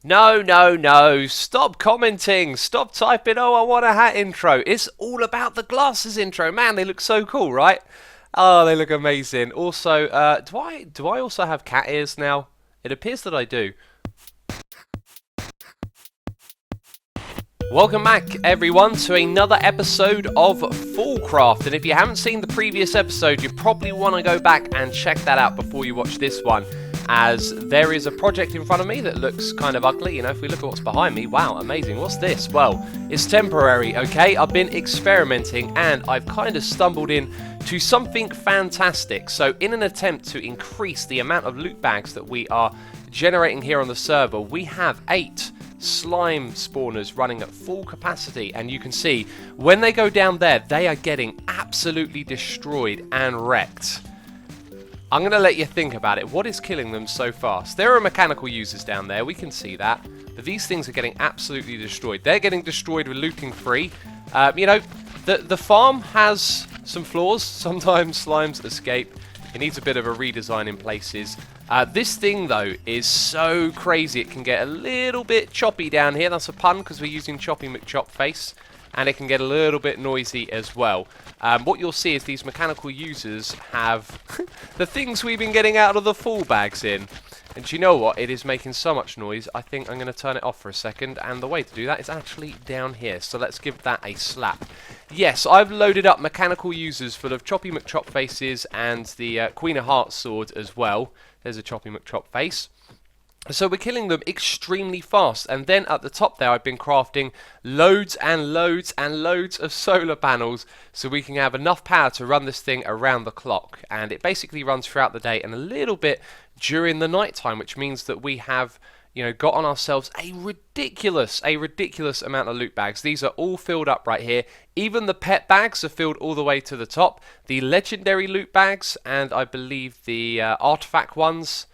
No, no, no. Stop commenting. Stop typing, oh, I want a hat intro. It's all about the glasses intro. Man, they look so cool, right? Oh, they look amazing. Also, do I also have cat ears now? It appears that I do. Welcome back, everyone, to another episode of FoolCraft. And if you haven't seen the previous episode, you probably want to go back and check that out before you watch this one, as there is a project in front of me that looks kind of ugly. You know, if we look at what's behind me, wow, amazing. What's this? Well, it's temporary, okay? I've been experimenting and I've kind of stumbled in to something fantastic. So in an attempt to increase the amount of loot bags that we are generating here on the server, we have 8 slime spawners running at full capacity, and you can see when they go down there, they are getting absolutely destroyed and wrecked. I'm going to let you think about it. What is killing them so fast? There are mechanical users down there, we can see that, but these things are getting absolutely destroyed. They're getting destroyed with looting free. You know, the farm has some flaws. Sometimes slimes escape. It needs a bit of a redesign in places. This thing, though, is so crazy. It can get a little bit choppy down here. That's a pun because we're using Choppy McChopface. And it can get a little bit noisy as well. What you'll see is these mechanical users have the things we've been getting out of the full bags in. And do you know what? It is making so much noise, I think I'm going to turn it off for a second. And the way to do that is actually down here. So let's give that a slap. Yes, I've loaded up mechanical users full of Choppy McChopfaces and the Queen of Hearts sword as well. There's a Choppy McChopface. So we're killing them extremely fast, and then at the top there I've been crafting loads and loads and loads of solar panels so we can have enough power to run this thing around the clock. And it basically runs throughout the day and a little bit during the night time, which means that we have, you know, got on ourselves a ridiculous amount of loot bags. These are all filled up right here. Even the pet bags are filled all the way to the top. The legendary loot bags, and I believe the artifact ones,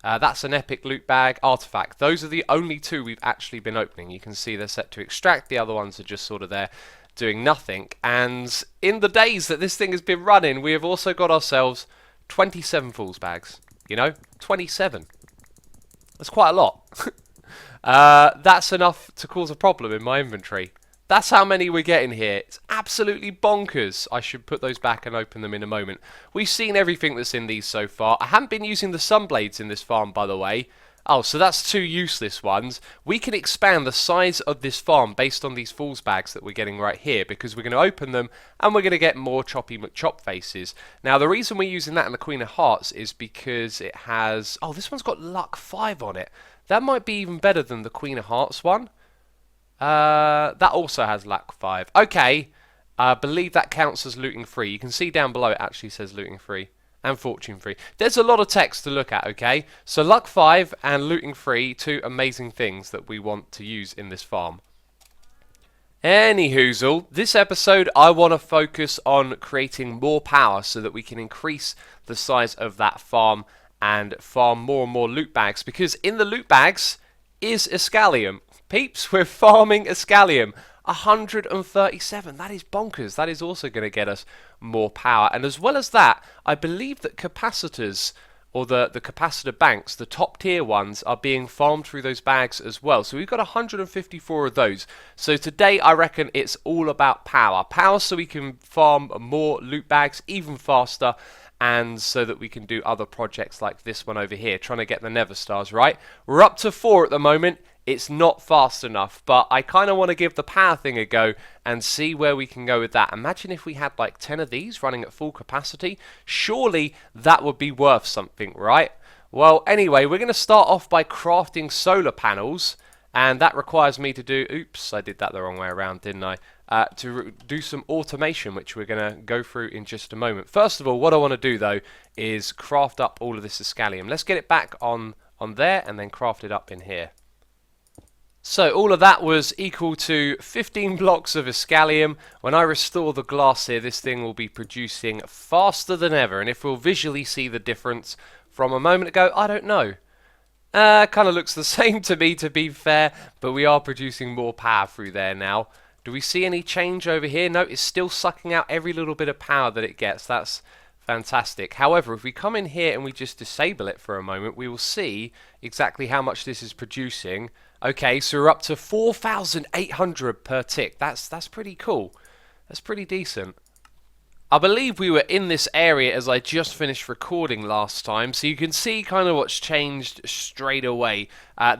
that's an epic loot bag artifact. Those are the only 2 we've actually been opening. You can see they're set to extract. The other ones are just sort of there doing nothing. And in the days that this thing has been running, we have also got ourselves 27 Fools bags. You know, 27. That's quite a lot. That's enough to cause a problem in my inventory. That's how many we're getting here. It's absolutely bonkers. I should put those back and open them in a moment. We've seen everything that's in these so far. I haven't been using the sunblades in this farm, by the way. Oh, so that's 2 useless ones. We can expand the size of this farm based on these Fools bags that we're getting right here, because we're going to open them and we're going to get more Choppy McChopfaces. Now, the reason we're using that in the Queen of Hearts is because it has... Oh, this one's got luck 5 on it. That might be even better than the Queen of Hearts one. That also has luck 5. Okay, I believe that counts as looting free. You can see down below it actually says looting free and fortune free. There's a lot of text to look at, okay? So luck 5 and looting free, 2 amazing things that we want to use in this farm. Anyhoozle, this episode I want to focus on creating more power so that we can increase the size of that farm and farm more and more loot bags, because in the loot bags is Escalium. Peeps, we're farming Escalium. 137. That is bonkers. That is also going to get us more power. And as well as that, I believe that capacitors, or the capacitor banks, the top tier ones, are being farmed through those bags as well. So we've got 154 of those. So today I reckon it's all about power. Power so we can farm more loot bags even faster, and so that we can do other projects like this one over here, trying to get the Nether Stars, right? We're up to 4 at the moment. It's not fast enough, but I kind of want to give the power thing a go and see where we can go with that. Imagine if we had like 10 of these running at full capacity. Surely that would be worth something, right? Well, anyway, we're going to start off by crafting solar panels, and that requires me to do... Oops, I did that the wrong way around, didn't I? To do some automation, which we're going to go through in just a moment. First of all, what I want to do, though, is craft up all of this Escalium. Let's get it back on there and then craft it up in here. So all of that was equal to 15 blocks of Escalium. When I restore the glass here, this thing will be producing faster than ever. And if we'll visually see the difference from a moment ago, I don't know. Kind of looks the same to me, to be fair, but we are producing more power through there now. Do we see any change over here? No, it's still sucking out every little bit of power that it gets. That's Fantastic. However, if we come in here and we just disable it for a moment, we will see exactly how much this is producing. Okay, so we're up to 4,800 per tick. That's pretty cool. That's pretty decent. I believe we were in this area as I just finished recording last time, so you can see kind of what's changed straight away.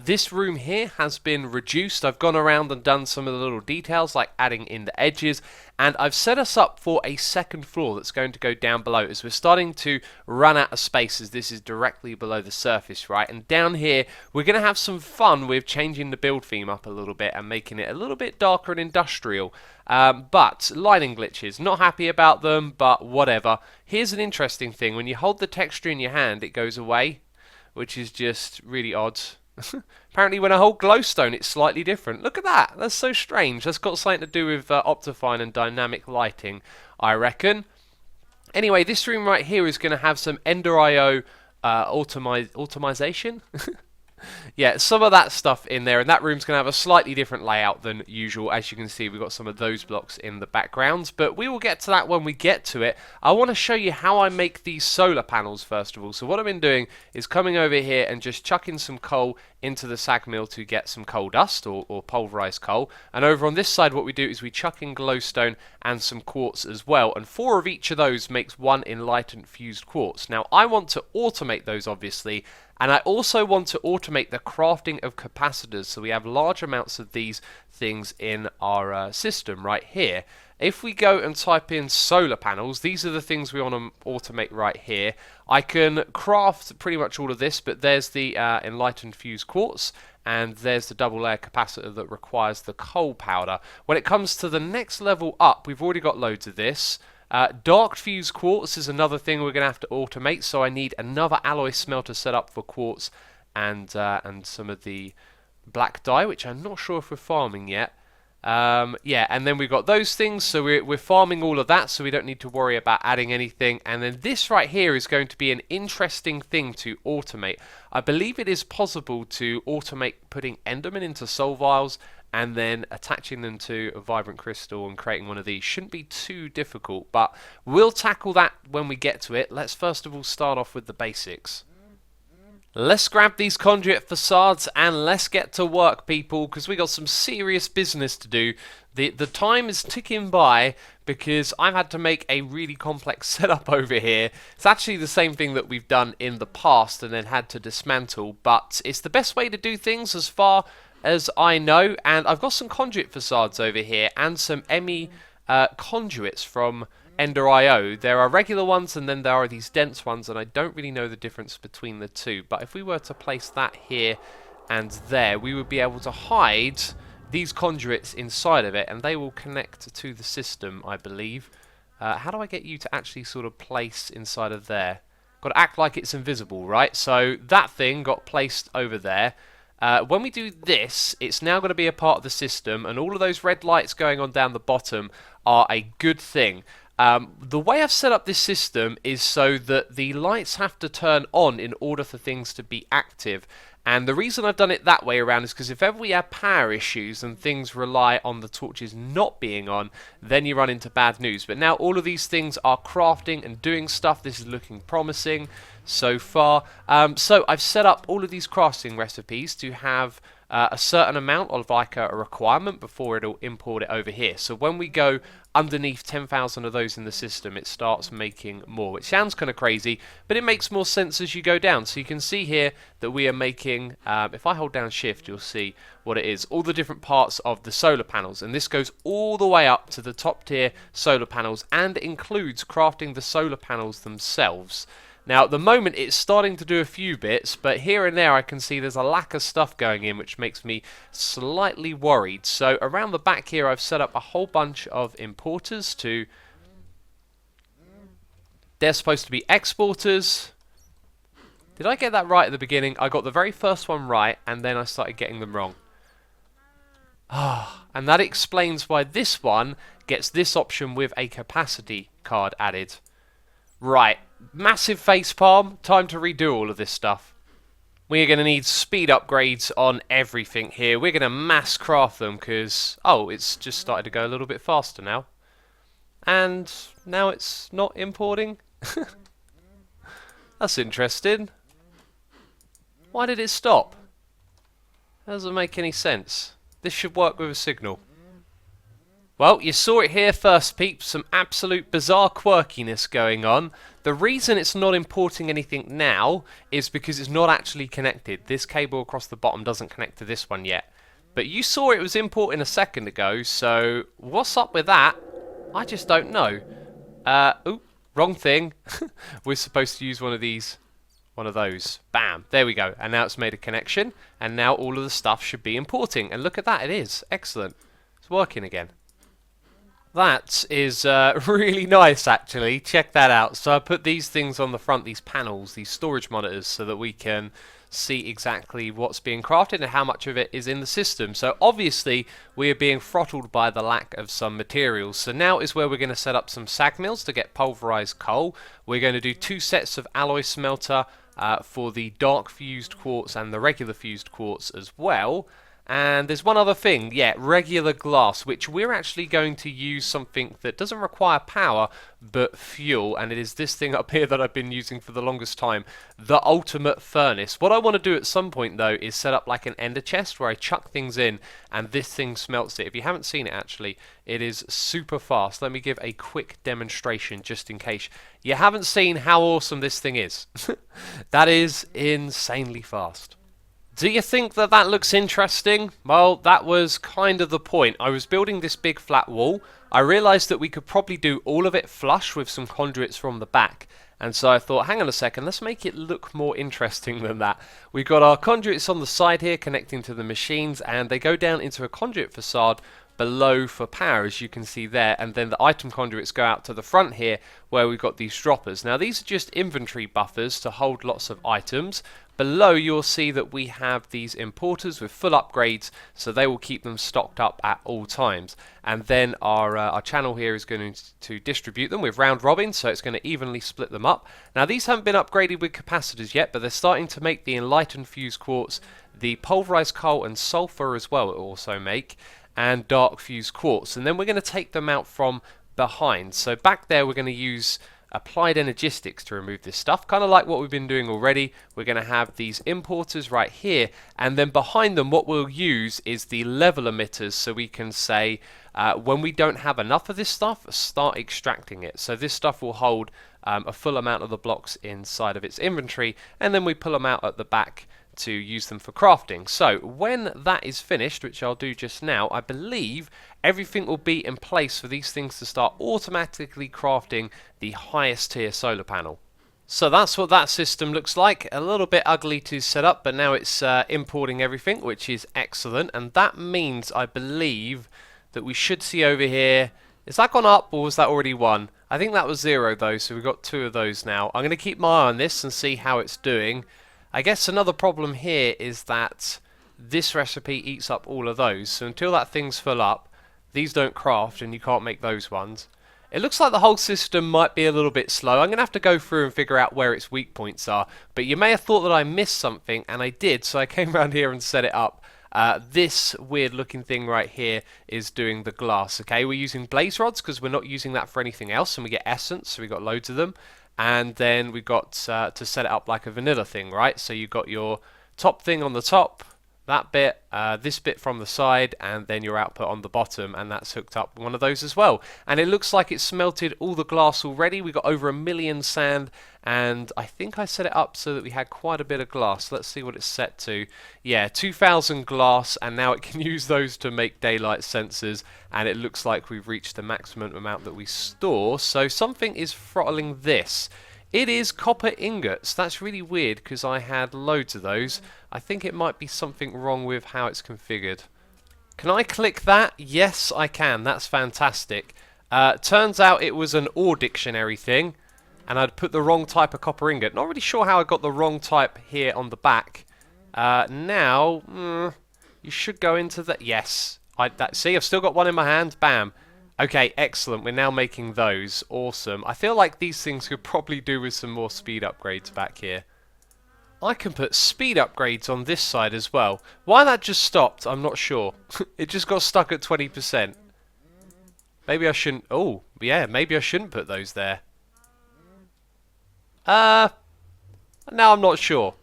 This room here has been reduced. I've gone around and done some of the little details like adding in the edges, and I've set us up for a second floor that's going to go down below as we're starting to run out of space, as this is directly below the surface, right? And down here we're going to have some fun with changing the build theme up a little bit and making it a little bit darker and industrial. But lighting glitches, not happy about them, but whatever. Here's an interesting thing: when you hold the texture in your hand, it goes away, which is just really odd. Apparently when I hold glowstone, it's slightly different. Look at that. That's so strange. That's got something to do with Optifine and dynamic lighting, I reckon. Anyway, this room right here is going to have some enderio automation. Yeah, some of that stuff in there, and that room's going to have a slightly different layout than usual. As you can see, we've got some of those blocks in the background, but we will get to that when we get to it. I want to show you how I make these solar panels first of all. So what I've been doing is coming over here and just chucking some coal into the sag mill to get some coal dust or pulverized coal, and over on this side what we do is we chuck in glowstone and some quartz as well, and 4 of each of those makes 1 enlightened fused quartz. Now I want to automate those obviously, and I also want to automate the crafting of capacitors, so we have large amounts of these things in our system right here. If we go and type in solar panels, these are the things we want to automate right here. I can craft pretty much all of this, but there's the enlightened fused quartz, and there's the double layer capacitor that requires the coal powder. When it comes to the next level up, we've already got loads of this. Dark fused quartz is another thing we're going to have to automate, so I need another alloy smelter set up for quartz and some of the black dye, which I'm not sure if we're farming yet. Yeah, and then we've got those things, so we're farming all of that, so we don't need to worry about adding anything. And then this right here is going to be an interesting thing to automate. I believe it is possible to automate putting endermen into soul vials and then attaching them to a vibrant crystal and creating one of these. Shouldn't be too difficult, but we'll tackle that when we get to it. Let's first of all start off with the basics. Let's grab these conduit facades and let's get to work, people, because we got some serious business to do. The time is ticking by because I've had to make a really complex setup over here. It's actually the same thing that we've done in the past and then had to dismantle, but it's the best way to do things as far as I know. And I've got some conduit facades over here and some ME conduits from enderio. There are regular ones and then there are these dense ones, and I don't really know the difference between the two, but if we were to place that here and there, we would be able to hide these conduits inside of it and they will connect to the system, I believe. How do I get you to actually sort of place inside of there? Got to act like it's invisible, right? So that thing got placed over there. When we do this, it's now going to be a part of the system, and all of those red lights going on down the bottom are a good thing. The way I've set up this system is so that the lights have to turn on in order for things to be active. And the reason I've done it that way around is because if ever we have power issues and things rely on the torches not being on, then you run into bad news. But now all of these things are crafting and doing stuff. This is looking promising so far. So I've set up all of these crafting recipes to have a certain amount of like a requirement before it'll import it over here. So when we go underneath 10,000 of those in the system, it starts making more, which sounds kind of crazy, but it makes more sense as you go down. So you can see here that we are making, if I hold down shift, you'll see what it is, all the different parts of the solar panels, and this goes all the way up to the top tier solar panels and includes crafting the solar panels themselves. Now at the moment it's starting to do a few bits, but here and there I can see there's a lack of stuff going in, which makes me slightly worried. So around the back here I've set up a whole bunch of importers to... They're supposed to be exporters. Did I get that right at the beginning? I got the very first one right and then I started getting them wrong. And that explains why this one gets this option with a capacity card added. Right. Massive facepalm, time to redo all of this stuff. We're going to need speed upgrades on everything here. We're going to mass craft them because, oh, it's just started to go a little bit faster now. And now it's not importing. That's interesting. Why did it stop? That doesn't make any sense. This should work with a signal. Well, you saw it here first, peeps. Some absolute bizarre quirkiness going on. The reason it's not importing anything now is because it's not actually connected. This cable across the bottom doesn't connect to this one yet. But you saw it was importing a second ago, so what's up with that? I just don't know. Oop, wrong thing. We're supposed to use one of these. One of those. Bam. There we go. And now it's made a connection. And now all of the stuff should be importing. And look at that. It is. Excellent. It's working again. That is really nice, actually. Check that out. So I put these things on the front, these panels, these storage monitors, so that we can see exactly what's being crafted and how much of it is in the system. So obviously we are being throttled by the lack of some materials. So now is where we're going to set up some sag mills to get pulverized coal. We're going to do 2 sets of alloy smelter for the dark fused quartz and the regular fused quartz as well. And there's one other thing, yeah, regular glass, which we're actually going to use something that doesn't require power, but fuel, and it is this thing up here that I've been using for the longest time, the ultimate furnace. What I want to do at some point, though, is set up like an ender chest where I chuck things in, and this thing smelts it. If you haven't seen it, actually, it is super fast. Let me give a quick demonstration, just in case you haven't seen how awesome this thing is. That is insanely fast. Do you think that that looks interesting? Well, that was kind of the point. I was building this big flat wall. I realised that we could probably do all of it flush with some conduits from the back. And so I thought, hang on a second, let's make it look more interesting than that. We've got our conduits on the side here connecting to the machines, and they go down into a conduit facade below for power, as you can see there, and then the item conduits go out to the front here where we've got these droppers. Now these are just inventory buffers to hold lots of items. Below you'll see that we have these importers with full upgrades, so they will keep them stocked up at all times. And then our channel here is going to distribute them with round robin, so it's going to evenly split them up. Now these haven't been upgraded with capacitors yet, but they're starting to make the enlightened fused quartz, the pulverized coal and sulfur as well it will also make, and dark fused quartz. And then we're going to take them out from behind. So back there we're going to use applied energistics to remove this stuff, kind of like what we've been doing already. We're going to have these importers right here, and then behind them what we'll use is the level emitters, so we can say when we don't have enough of this stuff, start extracting it. So this stuff will hold a full amount of the blocks inside of its inventory, and then we pull them out at the back to use them for crafting. So when that is finished, which I'll do just now, I believe everything will be in place for these things to start automatically crafting the highest tier solar panel. So that's what that system looks like. A little bit ugly to set up, but now it's importing everything, which is excellent. And that means, I believe, that we should see over here, is that gone up or was that already 1? I think that was 0 though, so we've got 2 of those now. I'm going to keep my eye on this and see how it's doing. I guess another problem here is that this recipe eats up all of those, so until that thing's full up, these don't craft and you can't make those ones. It looks like the whole system might be a little bit slow. I'm going to have to go through and figure out where its weak points are, but you may have thought that I missed something, and I did, so I came around here and set it up. This weird looking thing right here is doing the glass. Okay, we're using blaze rods because we're not using that for anything else, and we get essence, so we got loads of them. And then we got to set it up like a vanilla thing, right? So you've got your top thing on the top, that bit, this bit from the side, and then your output on the bottom, and that's hooked up one of those as well. And it looks like it's smelted all the glass already. We got over 1 million sand, and I think I set it up so that we had quite a bit of glass. Let's see what it's set to. Yeah, 2,000 glass, and now it can use those to make daylight sensors, and it looks like we've reached the maximum amount that we store. So something is throttling this. It is copper ingots. That's really weird because I had loads of those. I think it might be something wrong with how it's configured. Can I click that? Yes, I can. That's fantastic. Turns out it was an OR dictionary thing, and I'd put the wrong type of copper ingot. Not really sure how I got the wrong type here on the back. Now, you should go into the... Yes. See, I've still got one in my hand. Bam. Okay, excellent. We're now making those. Awesome. I feel like these things could probably do with some more speed upgrades back here. I can put speed upgrades on this side as well. Why that just stopped, I'm not sure. It just got stuck at 20%. Maybe I shouldn't... Oh, yeah, maybe I shouldn't put those there. Now I'm not sure.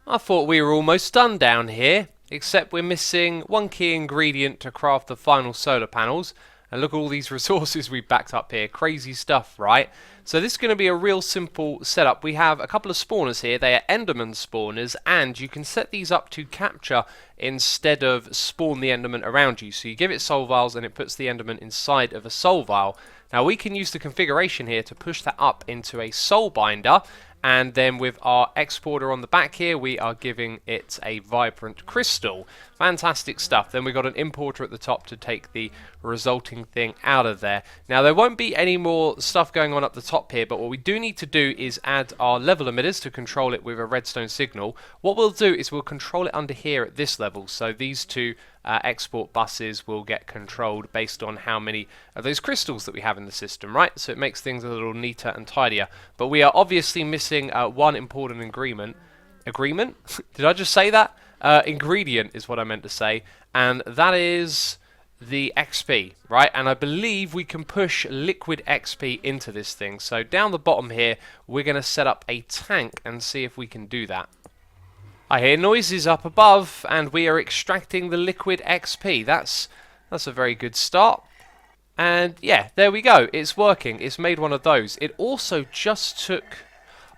I thought we were almost done down here, except we're missing one key ingredient to craft the final solar panels. And look at all these resources we've backed up here. Crazy stuff, right? So this is going to be a real simple setup. We have a couple of spawners here. They are Enderman spawners, and you can set these up to capture instead of spawn the Enderman around you. So you give it soul vials and it puts the Enderman inside of a soul vial. Now we can use the configuration here to push that up into a soul binder, and then with our exporter on the back here we are giving it a vibrant crystal. Fantastic stuff. Then we've got an importer at the top to take the resulting thing out of there. Now there won't be any more stuff going on up the top here, but what we do need to do is add our level emitters to control it with a redstone signal. What we'll do is we'll control it under here at this level, so these two export buses will get controlled based on how many of those crystals that we have in the system, right? So it makes things a little neater and tidier. But we are obviously missing one important agreement. Agreement? Did I just say that? Ingredient is what I meant to say, and that is the XP, right? And I believe we can push liquid XP into this thing. So down the bottom here, we're going to set up a tank and see if we can do that. I hear noises up above, and we are extracting the liquid XP. That's a very good start. And yeah, there we go. It's working. It's made one of those. It also just took...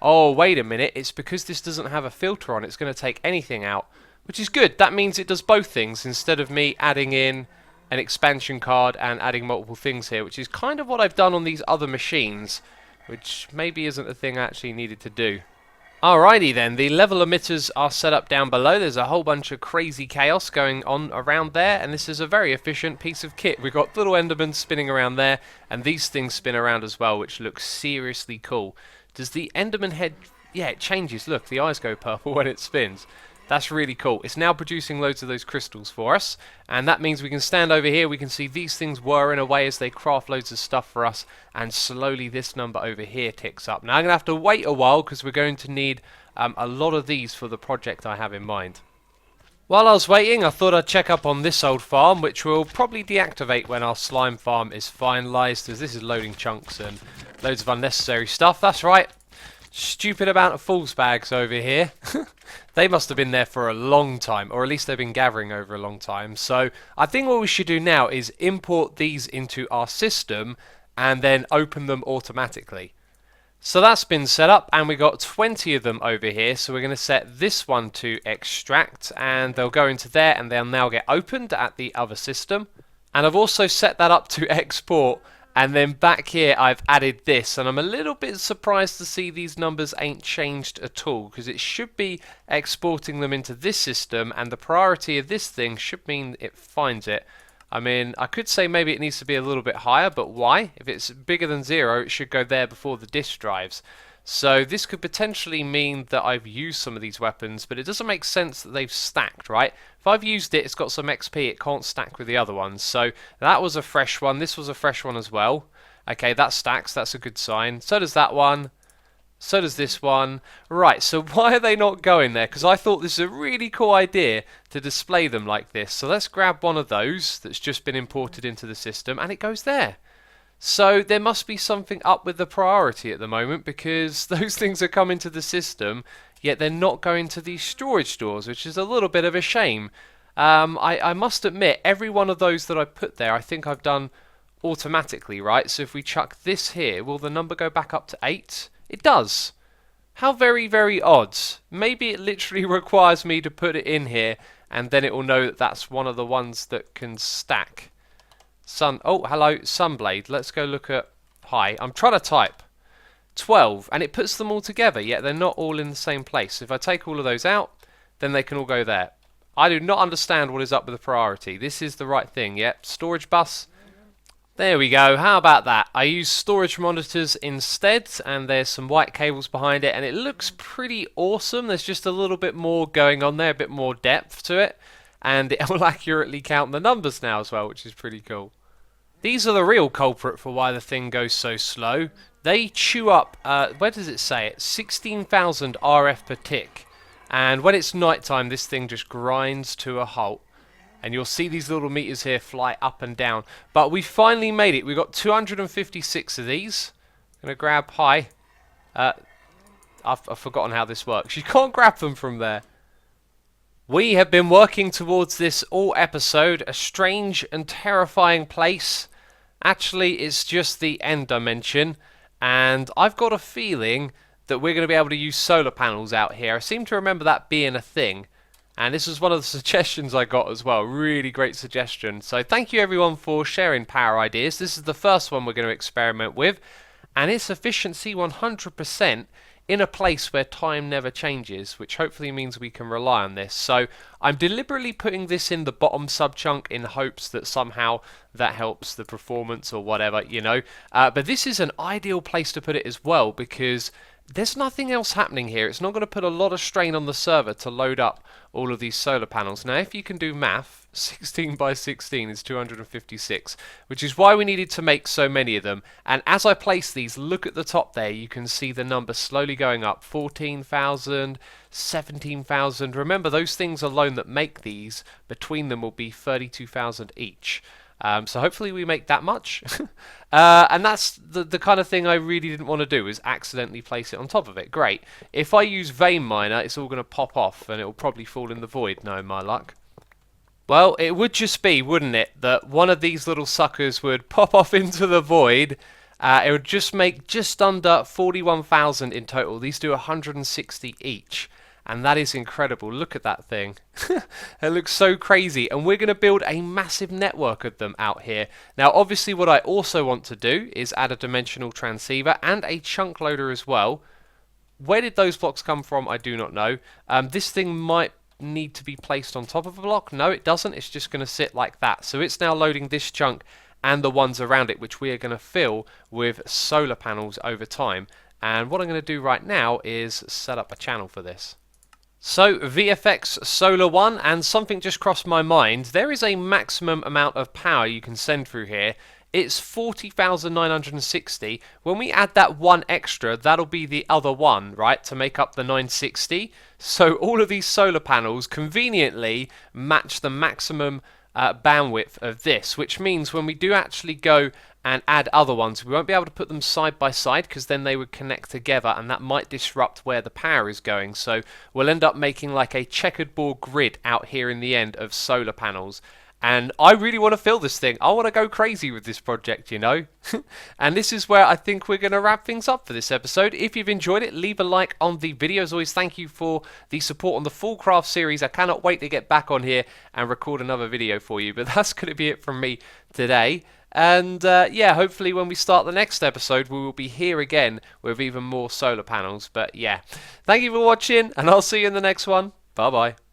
Oh, wait a minute. It's because this doesn't have a filter on. It's going to take anything out, which is good. That means it does both things instead of me adding in an expansion card and adding multiple things here, which is kind of what I've done on these other machines, which maybe isn't a thing I actually needed to do. Alrighty then, the level emitters are set up down below. There's a whole bunch of crazy chaos going on around there, and this is a very efficient piece of kit. We've got little Endermen spinning around there, and these things spin around as well, which looks seriously cool. Does the Enderman head... Yeah, it changes. Look, the eyes go purple when it spins. That's really cool. It's now producing loads of those crystals for us, and that means we can stand over here, we can see these things whirring away as they craft loads of stuff for us, and slowly this number over here ticks up. Now I'm going to have to wait a while because we're going to need a lot of these for the project I have in mind. While I was waiting, I thought I'd check up on this old farm, which we'll probably deactivate when our slime farm is finalised, as this is loading chunks and loads of unnecessary stuff. That's right. Stupid amount of fool's bags over here. They must have been there for a long time, or at least they've been gathering over a long time. So I think what we should do now is import these into our system and then open them automatically. So that's been set up, and we got 20 of them over here. So we're going to set this one to extract, and they'll go into there and they'll now get opened at the other system. And I've also set that up to export. And then back here I've added this, and I'm a little bit surprised to see these numbers ain't changed at all, because it should be exporting them into this system, and the priority of this thing should mean it finds it. I mean, I could say maybe it needs to be a little bit higher, but why? If it's bigger than 0, it should go there before the disk drives. So this could potentially mean that I've used some of these weapons, but it doesn't make sense that they've stacked, right? If I've used it, it's got some XP, it can't stack with the other ones. So that was a fresh one, this was a fresh one as well. Okay, that stacks, that's a good sign. So does that one. So does this one. Right, so why are they not going there? Because I thought this is a really cool idea to display them like this. So let's grab one of those that's just been imported into the system, and it goes there. So there must be something up with the priority at the moment, because those things are coming to the system, yet they're not going to these storage stores, which is a little bit of a shame. I must admit, every one of those that I put there, I think I've done automatically, right? So if we chuck this here, will the number go back up to 8? It does. How very, very odd. Maybe it literally requires me to put it in here, and then it will know that that's one of the ones that can stack. Oh, hello, Sunblade. Let's go look at... Hi, I'm trying to type. 12, and it puts them all together, yet they're not all in the same place. If I take all of those out, then they can all go there. I do not understand what is up with the priority. This is the right thing, yep. Storage bus. There we go. How about that? I use storage monitors instead, and there's some white cables behind it, and it looks pretty awesome. There's just a little bit more going on there, a bit more depth to it. And it will accurately count the numbers now as well, which is pretty cool. These are the real culprit for why the thing goes so slow. They chew up, where does it say it? 16,000 RF per tick. And when it's nighttime, this thing just grinds to a halt. And you'll see these little meters here fly up and down. But we finally made it. We've got 256 of these. I'm going to grab, hi. I've forgotten how this works. You can't grab them from there. We have been working towards this all episode, a strange and terrifying place. Actually, it's just the end dimension, and I've got a feeling that we're going to be able to use solar panels out here. I seem to remember that being a thing, and this was one of the suggestions I got as well. Really great suggestion. So thank you everyone for sharing power ideas. This is the first one we're going to experiment with, and its efficiency 100%. In a place where time never changes, which hopefully means we can rely on this. So I'm deliberately putting this in the bottom sub-chunk in hopes that somehow that helps the performance or whatever, you know. But this is an ideal place to put it as well, because there's nothing else happening here. It's not going to put a lot of strain on the server to load up all of these solar panels. Now, if you can do math, 16 by 16 is 256, which is why we needed to make so many of them. And as I place these, look at the top there, you can see the number slowly going up. 14,000, 17,000. Remember, those things alone that make these, between them will be 32,000 each. So hopefully we make that much. And that's the kind of thing I really didn't want to do, is accidentally place it on top of it. Great. If I use vein miner, it's all going to pop off and it will probably fall in the void, knowing my luck. Well, it would just be, wouldn't it, that one of these little suckers would pop off into the void. It would just make just under 41,000 in total. These do 160 each. And that is incredible. Look at that thing. It looks so crazy. And we're going to build a massive network of them out here. Now, obviously, what I also want to do is add a dimensional transceiver and a chunk loader as well. Where did those blocks come from? I do not know. This thing might need to be placed on top of a block. No, it doesn't. It's just going to sit like that. So it's now loading this chunk and the ones around it, which we are going to fill with solar panels over time. And what I'm going to do right now is set up a channel for this. So, VFX Solar 1, and something just crossed my mind. There is a maximum amount of power you can send through here. It's 40,960. When we add that one extra, that'll be the other one, right, to make up the 960. So all of these solar panels conveniently match the maximum bandwidth of this, which means when we do actually go and add other ones, we won't be able to put them side by side, because then they would connect together and that might disrupt where the power is going. So we'll end up making like a checkered board grid out here in the end of solar panels. And I really want to fill this thing. I want to go crazy with this project, you know. And this is where I think we're going to wrap things up for this episode. If you've enjoyed it, leave a like on the video. As always, thank you for the support on the FoolCraft series. I cannot wait to get back on here and record another video for you. But that's going to be it from me today. And yeah, hopefully when we start the next episode, we will be here again with even more solar panels. But yeah, thank you for watching, and I'll see you in the next one. Bye-bye.